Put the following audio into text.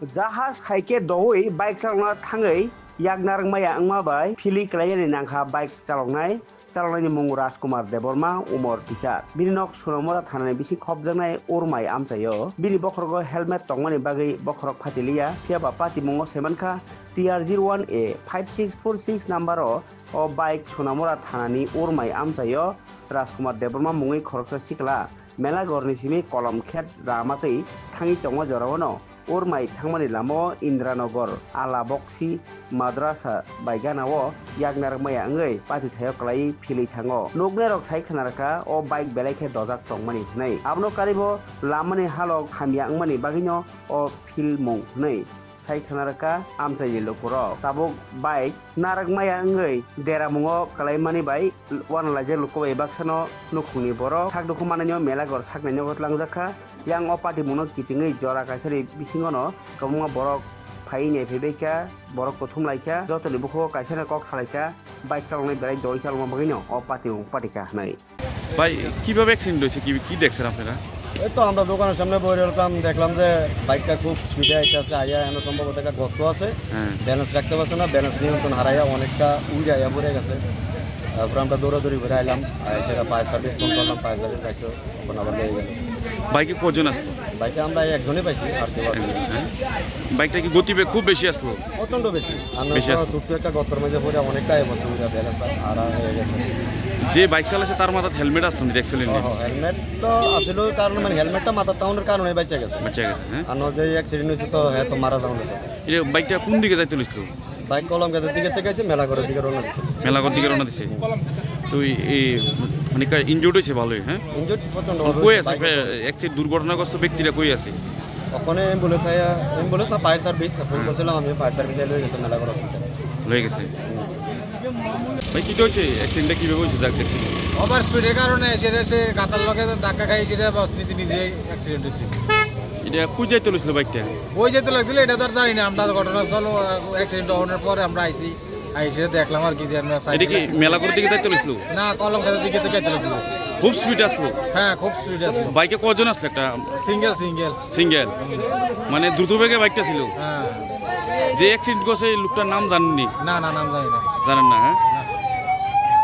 Jahas haike doi bike chalona thangai yaknar maya angmabai phili klayani nangkha bike chalongnai chalonani mung Rajkumar Deborma Umar Teacher bininok sunamora thanani bisi khobjaknai urmai amchayo bini bokhorgo helmet tongmani bagui bokhorok phatiliya phiaba pati mungo semanka TR01A 5646 number o bike sunamora thanani urmai amchayo Rajkumar Deborma mungui khoroksa sikla Melagorni simi kolom khet ramatei thangi tongo jorawono urmai thangmani lamo Indranogor Alaboksi Madrasa Baiganao yaknar maya angai pati thayo klai phili thango nognerok sai khanarka o bike belai dojak tongmani thnai abno karibo lamani halok khamya angmani bagino o phil mung nei sai khanarka amchai lokoro tabuk bike narak maya angai dera mungo klai mani bai wan laje luko bai baksano nukhungni boro thak dokumananyo melagor saknanyo gotlangjaka yang opati muno kitingai jora kaisari bisingono kamunga borok faine phebeka borok ko thumlaika jotoni bukho kaisana kok salaika bike chalonai berai doi chaloma bagino opati patika nai ভাই কিভাবে accident হয়েছে কি দেখছেন আপনারা? এই তো আমরা দোকানের সামনে বসে রইলাম দেখলাম যে বাইকটা খুব স্পিডে আইতাছে আইয়া এমন সম্ভবত একটা গর্ত আছে ব্যালেন্স রাখতে পারছে না ব্যালেন্স নিয়ন্ত্রণ হারাইয়া অনেকটা উড়ে আইয়া পড়ে গেছে তারপর আমরা দৌড়াদৌড়ি করে আইলাম সেটা ফায়ার সার্ভিস ফোন করলাম ফায়ার সার্ভিস আইসো এখন আবার লেগে গেল বাইকে কজন আসলো? বাইকে আমরা একজনই পাইছি আর কেউ বাইকটা কি গতিবেগ খুব বেশি আসলো? প্রচন্ড বেশি আমরা ছোট্ট একটা গর্তের মধ্যে পড়ে অনেকটা এবছর ব্যালেন্স হারা হয়ে গেছে যে বাইক চালাচ্ছে তার মাথায় হেলমেট আসলো দেখছিলেন? হেলমেট তো আসলে কারণ মানে হেলমেটটা মাথার টাউনের কারণে বেঁচে গেছে আর যে অ্যাক্সিডেন্ট হয়েছে তো হ্যাঁ তো মারা যাওয়ার এই বাইকটা কোন দিকে যাইতে লইছিল? বাইক কলমগাছের দিকে থেকে আছে মেলাঘরের দিকে রওনা দিছে। মেলাঘর দিকে রওনা দিছে। তো এই মানে ইনজুর্ড হয়েছে ভালোই? হ্যাঁ ইনজুর্ড প্রচন্ড। কই আছে অ্যাক্সিডেন্ট দুর্ঘটনাগ্রস্ত ব্যক্তিরা কই আছে? ওখানে অ্যাম্বুলেন্স না ফায়ার সার্ভিস ফোন করছিলাম আমি ফায়ার সার্ভিস লয়ে গেছে মেলাঘর হসপিটালে লয়ে গেছে। ভাই কি হয়েছে অ্যাক্সিডেন্টটা কিভাবে হয়েছে যাক দেখছি? ওভার স্পিডের কারণে যেটা সে গাতার লগে ধাক্কা খাই যেটা বাস নিজে অ্যাক্সিডেন্ট হয়েছে। এটা কই যাইতে লইছিল বাইকটা? কই যাইতে লাগছিল এটা তো জানি না আমরা ঘটনাস্থল অ্যাক্সিডেন্ট হওয়ার পরে আমরা আইসি দেখলাম আর কি যে আমরা এটা কি মেলাঘর দিকে যাইতে লইছিল? না কলমগাছের দিকে থেকে যাইতে লাগছিল। খুব স্পিড আসলো? হ্যাঁ খুব স্পিড আসলো। বাইকে কজন আসলো? একটা সিঙ্গেল মানে দ্রুত বেগে বাইকটা ছিল? হ্যাঁ। যে অ্যাক্সিডেন্ট করছে লোকটার নাম জানেননি? না নাম জানি না। জানেন না? হ্যাঁ